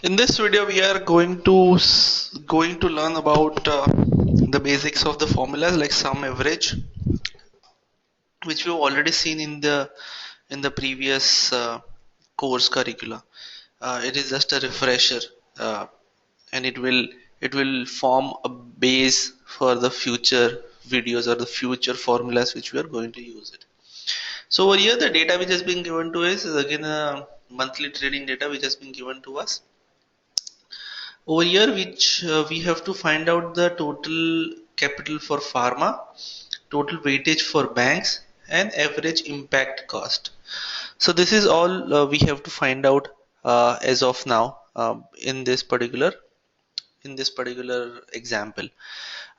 In this video, we are going to learn about the basics of the formulas like sum average, which we've already seen in the previous course curricula. It is just a refresher, uh, and it will form a base for the future videos or the future formulas which we are going to use it. So over here, the data which has been given to us is again a monthly trading data which has been given to us over here, which we have to find out the total capital for pharma, total weightage for banks, and average impact cost. So this is all we have to find out as of now, in this particular example,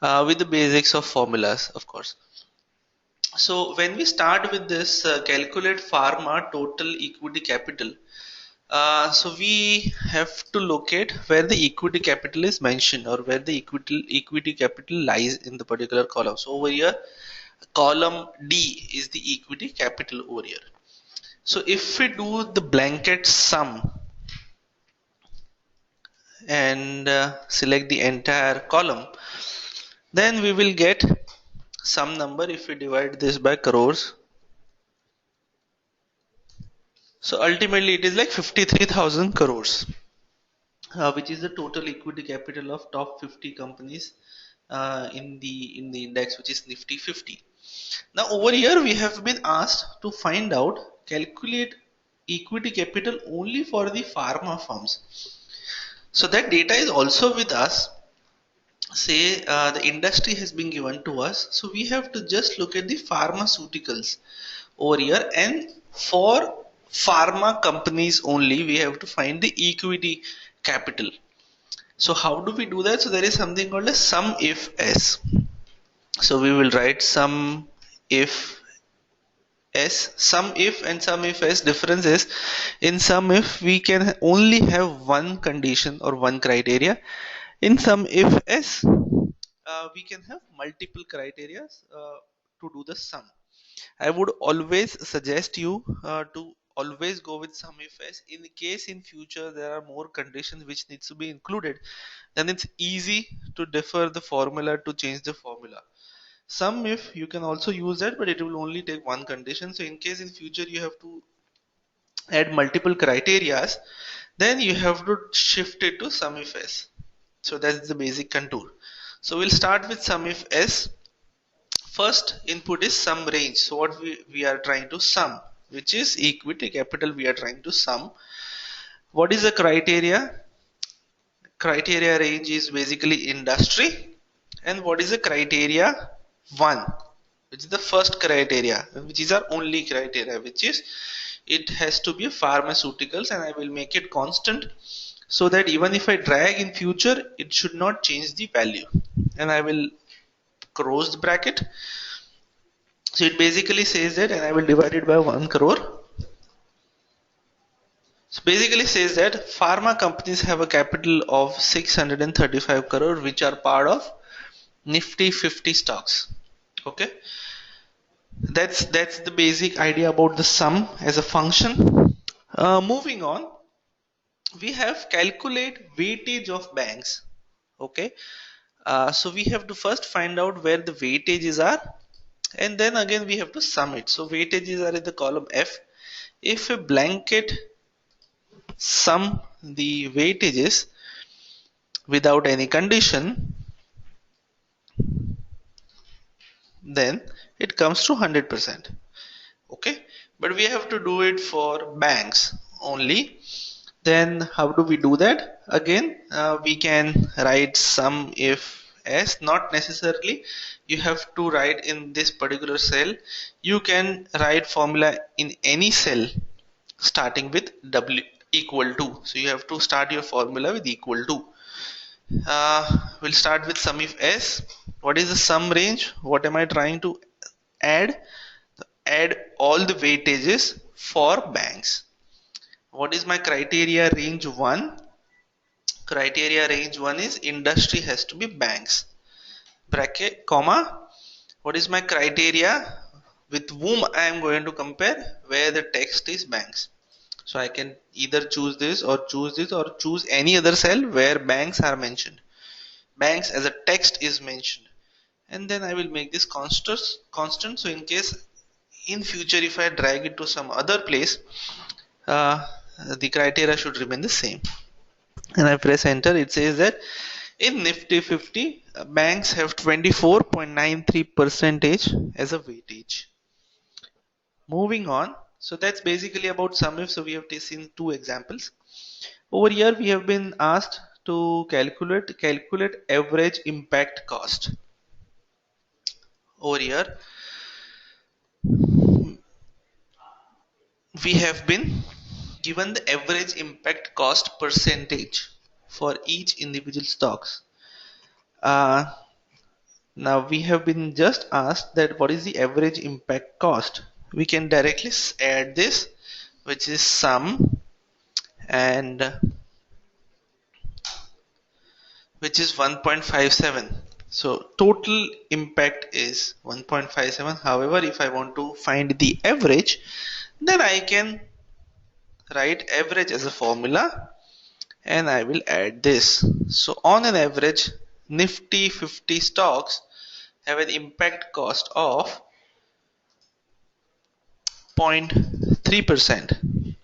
with the basics of formulas, of course. So when we start with this calculate pharma total equity capital, so we have to locate where the equity capital is mentioned, or where the equity capital lies in the particular column. So over here, column D is the equity capital over here. So if we do the blanket sum and select the entire column, then we will get some number. If we divide this by crores, so ultimately it is like 53,000 crores, which is the total equity capital of top 50 companies in the index, which is Nifty 50. Now over here we have been asked to find out, calculate equity capital only for the pharma firms. So that data is also with us. Say the industry has been given to us, so we have to just look at the pharmaceuticals over here, and for pharma companies only we have to find the equity capital. So how do we do that? So there is something called a sum if s. So we will write sum if s, sum if and sum if s. Difference is, in sum if we can only have one condition or one criteria. In sum if s, we can have multiple criteria to do the sum. I would always suggest you to always go with sum if s. In case in future there are more conditions which needs to be included, then it's easy to defer the formula, to change the formula. Sum if, you can also use that, but it will only take one condition. So in case in future you have to add multiple criterias, then you have to shift it to sum if s. So that's the basic contour. So we'll start with sum if s. First input is sum range. So what we are trying to sum, which is equity capital we are trying to sum. What is the criteria? Criteria range is basically industry. And what is the criteria 1, which is the first criteria, which is our only criteria, which is it has to be pharmaceuticals, and I will make it constant so that even if I drag in future it should not change the value. And I will close the bracket. So it basically says that, and I will divide it by 1 crore. So basically says that pharma companies have a capital of 635 crore, which are part of Nifty 50 stocks. Okay, that's the basic idea about the sum as a function. Moving on, we have calculate weightage of banks. Okay, so we have to first find out where the weightages are, and then again we have to sum it. So weightages are in the column F. If a blanket sum the weightages without any condition, then it comes to 100%. Okay, but we have to do it for banks only. Then how do we do that? Again, we can write sum if s. Not necessarily you have to write in this particular cell. You can write formula in any cell starting with w equal to. So you have to start your formula with equal to. We'll start with sum if s. What is the sum range? What am I trying to add? Add all the weightages for banks. What is my criteria range 1? Criteria range 1 is industry has to be banks. Bracket, comma. What is my criteria with whom I am going to compare? Where the text is banks. So I can either choose this or choose this or choose any other cell where banks are mentioned. Banks as a text is mentioned. And then I will make this constant. So in case in future if I drag it to some other place, uh, the criteria should remain the same. And I press enter, it says that in Nifty 50, banks have 24.93 percentage as a weightage. Moving on, so that's basically about SUMIF. So we have seen two examples. Over here we have been asked to calculate average impact cost. Over here we have been given the average impact cost percentage for each individual stocks. Uh, Now we have been just asked that what is the average impact cost. We can directly add this, which is sum, and which is 1.57. So total impact is 1.57. However, if I want to find the average, then I can write average as a formula and I will add this. So on an average, Nifty 50 stocks have an impact cost of 0.3%.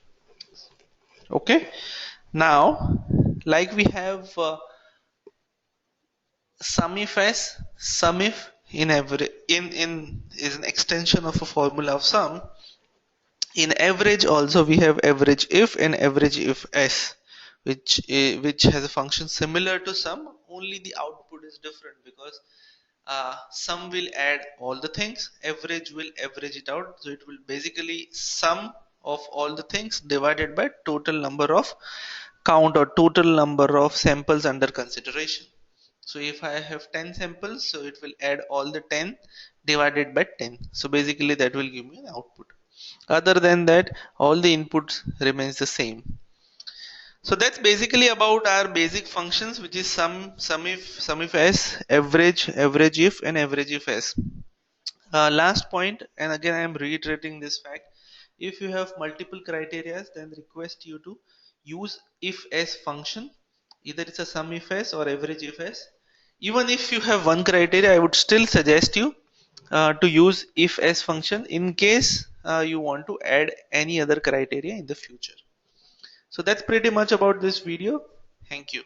Okay, now like we have SUMIF as SUMIF in every in is an extension of a formula of sum. In average also we have average if and average if s, which has a function similar to sum, only the output is different because sum will add all the things, average will average it out, so it will basically sum of all the things divided by total number of count or total number of samples under consideration. So if I have 10 samples, so it will add all the 10 divided by 10. So basically that will give me an output. Other than that, all the inputs remains the same. So that's basically about our basic functions, which is sum if s, average if, and average if s. Last point, and again I am reiterating this fact, if you have multiple criteria, then request you to use if s function. Either it's a sum if s or average if s. Even if you have one criteria, I would still suggest you to use if s function in case you want to add any other criteria in the future. So that's pretty much about this video. Thank you.